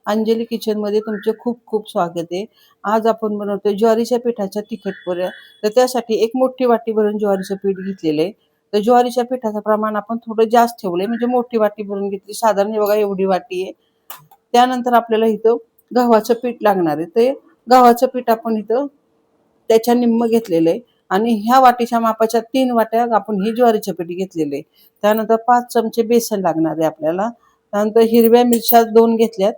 अंजली किचनमध्ये तुमचे खूप खूप स्वागत आहे. आज आपण बनवतोय ज्वारीच्या पिठाच्या तिखट पुऱ्या. तर त्यासाठी एक मोठी वाटी भरून ज्वारीचं पीठ घेतलेलं आहे. तर ज्वारीच्या पिठाचं प्रमाण आपण थोडं जास्त ठेवलंय, म्हणजे मोठी वाटी भरून घेतली. साधारण हे बघा एवढी वाटी आहे. त्यानंतर आपल्याला इथं गव्हाचं पीठ लागणार आहे. ते गव्हाचं पीठ आपण इथं त्याच्या निम्म घेतलेलं आहे आणि ह्या वाटीच्या मापाच्या 3 वाट्या आपण ही ज्वारीचं पीठ घेतलेलं आहे. त्यानंतर 5 चमचे बेसन लागणार आहे आपल्याला. त्यानंतर हिरव्या मिरच्या 2 घेतल्यात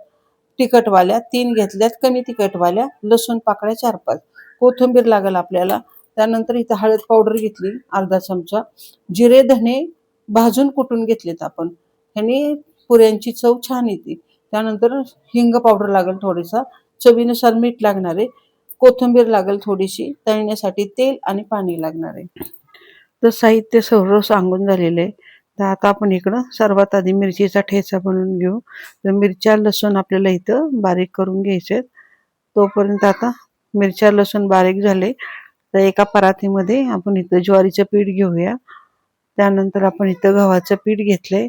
तिखटवाल्या, 3 घेतल्यात कमी तिखटवाल्या, लसूण पाकळ्या 4-5, कोथिंबीर लागेल आपल्याला. त्यानंतर इथं हळद पावडर घेतली अर्धा चमचा, जिरे धने भाजून कुटून घेतलेत आपण, ह्याने पुऱ्यांची चव छान येते. त्यानंतर हिंग पावडर लागेल थोडीसा, चवीनुसार मीठ लागणार आहे, कोथिंबीर लागेल थोडीशी, तळण्यासाठी तेल आणि पाणी लागणार आहे. तर साहित्य सर्व सांगून झालेलं आहे. तर आता आपण इकडं सर्वात आधी मिरचीचा ठेचा बनवून घेऊ. तर मिरच्या लसूण आपल्याला इथं बारीक करून घ्यायचे. तोपर्यंत आता मिरच्या लसूण बारीक झाले तर एका परातीमध्ये आपण इथं ज्वारीचं पीठ घेऊया. त्यानंतर आपण इथं गव्हाचं पीठ घेतलंय.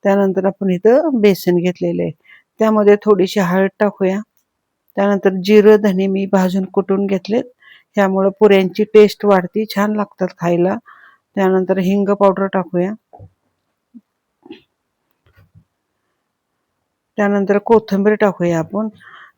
त्यानंतर आपण इथं बेसन घेतलेलं आहे. त्यामध्ये थोडीशी हळद टाकूया. त्यानंतर जिरं धने मी भाजून कुटून घेतलेत, त्यामुळे पुऱ्यांची टेस्ट वाढती, छान लागतात खायला. त्यानंतर हिंग पावडर टाकूया. त्यानंतर कोथिंबीर टाकूया आपण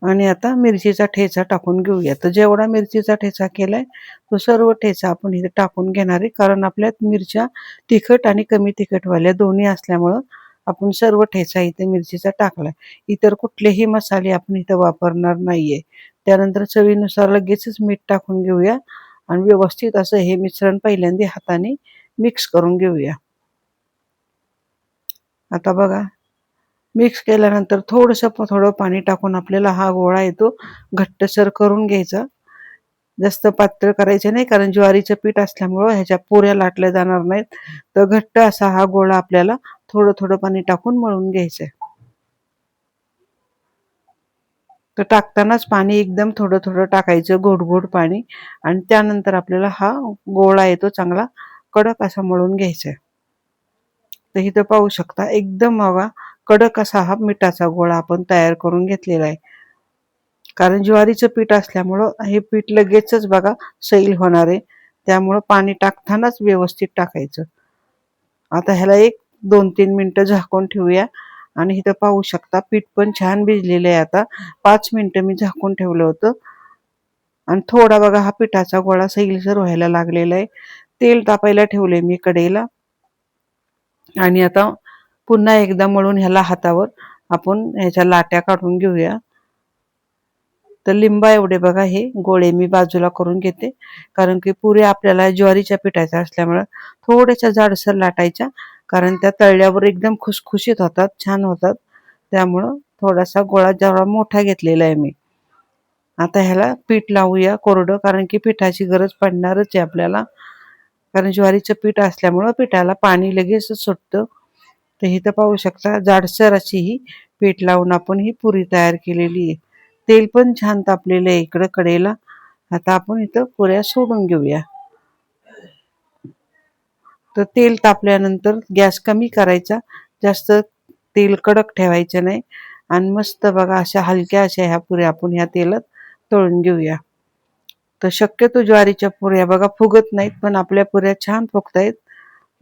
आणि आता मिरचीचा ठेचा टाकून घेऊया. तर जेवढा मिरचीचा ठेचा केलाय तो सर्व ठेचा आपण इथे टाकून घेणार आहे, कारण आपल्यात मिरच्या तिखट आणि कमी तिखटवाल्या दोन्ही असल्यामुळं आपण सर्व ठेचा इथे मिरचीचा टाकलाय. इतर कुठलेही मसाले आपण इथं वापरणार नाहीये. त्यानंतर चवीनुसार लगेचच मीठ टाकून घेऊया आणि व्यवस्थित असं हे मिश्रण पहिल्यांदा हाताने मिक्स करून घेऊया. आता बघा मिक्स केल्यानंतर थोडं पाणी टाकून आपल्याला हा गोळा येतो घट्टसर करून घ्यायचा. जास्त पातळ करायचे नाही, कारण ज्वारीचं पीठ असल्यामुळं ह्याच्या पुऱ्या लाटल्या जाणार नाहीत. तर घट्ट असा हा गोळा आपल्याला थोडं पाणी टाकून मळून घ्यायचंय. तर टाकतानाच पाणी एकदम थोडं टाकायचं, घोट पाणी. आणि त्यानंतर आपल्याला हा गोळा येतो चांगला कडक असा मळून घ्यायचा. तर इथं पाहू शकता एकदम बघा कडक असा हा मिठाचा गोळा आपण तयार करून घेतलेला आहे. कारण ज्वारीचं पीठ असल्यामुळं हे पीठ लगेचच बघा सैल होणार आहे, त्यामुळं पाणी टाकतानाच व्यवस्थित टाकायचं. आता ह्याला 1-2-3 मिनिटं झाकून ठेवूया. आणि इथं पाहू शकता पीठ पण छान भिजलेलं आहे. आता 5 मिनिटं मी झाकून ठेवलं होतं आणि थोडा बघा हा पिठाचा गोळा सैलसर व्हायला लागलेला आहे. तेल तापायला ठेवले मी कढईला आणि आता पुन्हा एकदा मळून ह्याला हातावर आपण ह्याच्या लाट्या काढून घेऊया. तर लिंबा एवढे बघा हे गोळे मी बाजूला करून घेते, कारण की पुऱ्या आपल्याला ज्वारीच्या पिठाच्या असल्यामुळे थोड्याशा जाडसर लाटायच्या, कारण त्या तळल्यावर एकदम खुसखुशीत होतात, छान होतात. त्यामुळं थोडासा गोळा जेवढा मोठा घेतलेला आहे मी. आता ह्याला पीठ लावूया कोरडं, कारण की पिठाची गरज पडणारच आहे आपल्याला, कारण ज्वारीचं पीठ असल्यामुळं पिठाला पाणी लगेच सुटतं. तर इथं पाहू शकता जाडसर अशी ही पीठ लावून आपण ही पुरी तयार केलेली आहे. तेल पण छान तापलेलं आहे इकडं कडेला. आता आपण इथं पुऱ्या सोडून घेऊया. तर तेल तापल्यानंतर गॅस कमी करायचा, जास्त तेल कडक ठेवायचं नाही. आणि मस्त बघा अशा हलक्या अशा ह्या पुऱ्या आपण ह्या तेलात तळून घेऊया. तर शक्यतो ज्वारीच्या पुऱ्या बघा फुगत नाहीत, पण आपल्या पुऱ्या छान फुगतायत.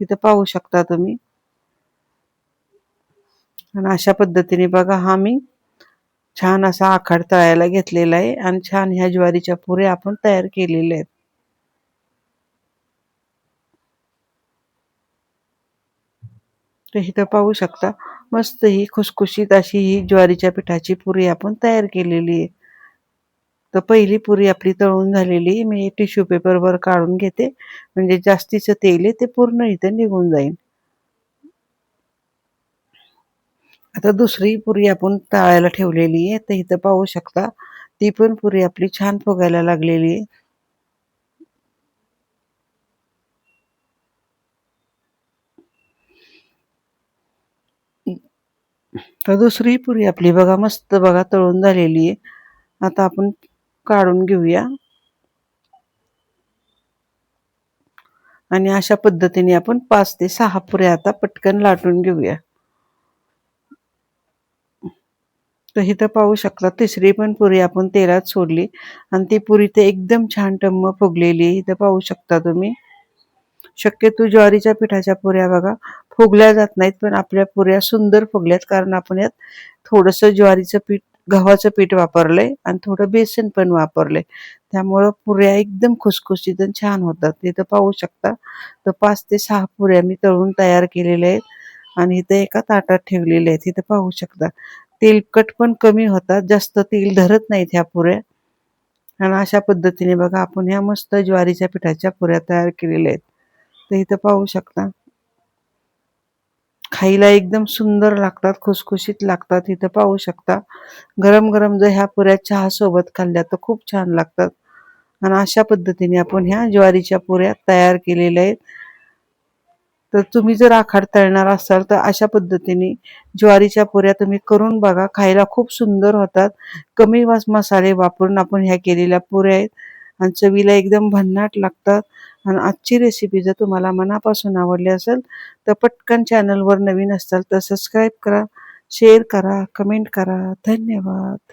इथं पाहू शकता तुम्ही. आणि अशा पद्धतीने बघा हा मी छान असा आखाड तळायला घेतलेला आहे आणि छान ह्या ज्वारीच्या पुऱ्या आपण तयार केलेल्या आहेत. तर इथं पाहू शकता मस्त ही खुसखुशीत अशी ही ज्वारीच्या पिठाची पुरी आपण तयार केलेली आहे. तर पहिली पुरी आपली तळून झालेली मी टिश्यू पेपरवर काढून घेते, म्हणजे जास्तीचं तेल आहे ते पूर्ण इथं निघून जाईल. आता दुसरी पुरी आपण तळायला ठेवलेली आहे. तर इथं पाहू शकता ती पण पुरी आपली छान फुगायला लागलेली आहे. तर दुसरी पुरी आपली बघा मस्त बघा तळून झालेली आहे. आता आपण काढून घेऊया आणि अशा पद्धतीने आपण 5 ते 6 पुऱ्या आता पटकन लाटून घेऊया. तर इथं पाहू शकता तिसरी पण पुरी आपण तेलात सोडली आणि ती पुरी ते एकदम छान टम्म फुगलेली इथं पाहू शकता तुम्ही. शक्यतो ज्वारीच्या पिठाच्या पुऱ्या बघा फुगल्या जात नाहीत, पण आपल्या पुऱ्या सुंदर फुगल्यात कारण आपण यात थोडंसं ज्वारीचं पीठ गव्हाचं पीठ वापरलंय आणि थोडं बेसन पण वापरलंय. त्यामुळं पुऱ्या एकदम खुसखुशीत आणि छान होतात. इथं पाहू शकता तर 5 ते 6 पुऱ्या मी तळून तयार केलेल्या आहेत आणि इथं एका ताटात ठेवलेल्या आहेत. इथं पाहू शकता. तेलकट पण कमी होतात, जास्त तेल धरत नाहीत ह्या पुऱ्या आणि अशा पद्धतीने बघा आपण ह्या मस्त ज्वारीच्या पिठाच्या पुऱ्या तयार केलेल्या आहेत. तर इथं पाहू शकता. खायला एकदम सुंदर लागतात, खुसखुशीत लागतात. इथं पाहू शकता. गरम-गरम जर ह्या पुऱ्या चहासोबत खाल्ल्या तर खूप छान लागतात आणि अशा पद्धतीने आपण ह्या ज्वारीच्या पुऱ्या तयार केलेल्या आहेत. तर तुम्ही जर आखाड तळणार असाल तर अशा पद्धतीने ज्वारीच्या पुऱ्या तुम्ही करून बघा. खायला खूप सुंदर होतात. कमी मसाले वापरून आपण ह्या केलेल्या पुऱ्या आहेत आणि चवीला एकदम भन्नाट लागतात. आणि आजची रेसिपी जर तुम्हाला मनापासून आवडली असेल तर पटकन चॅनलवर नवीन असाल तर सबस्क्राईब करा, शेअर करा, कमेंट करा. धन्यवाद.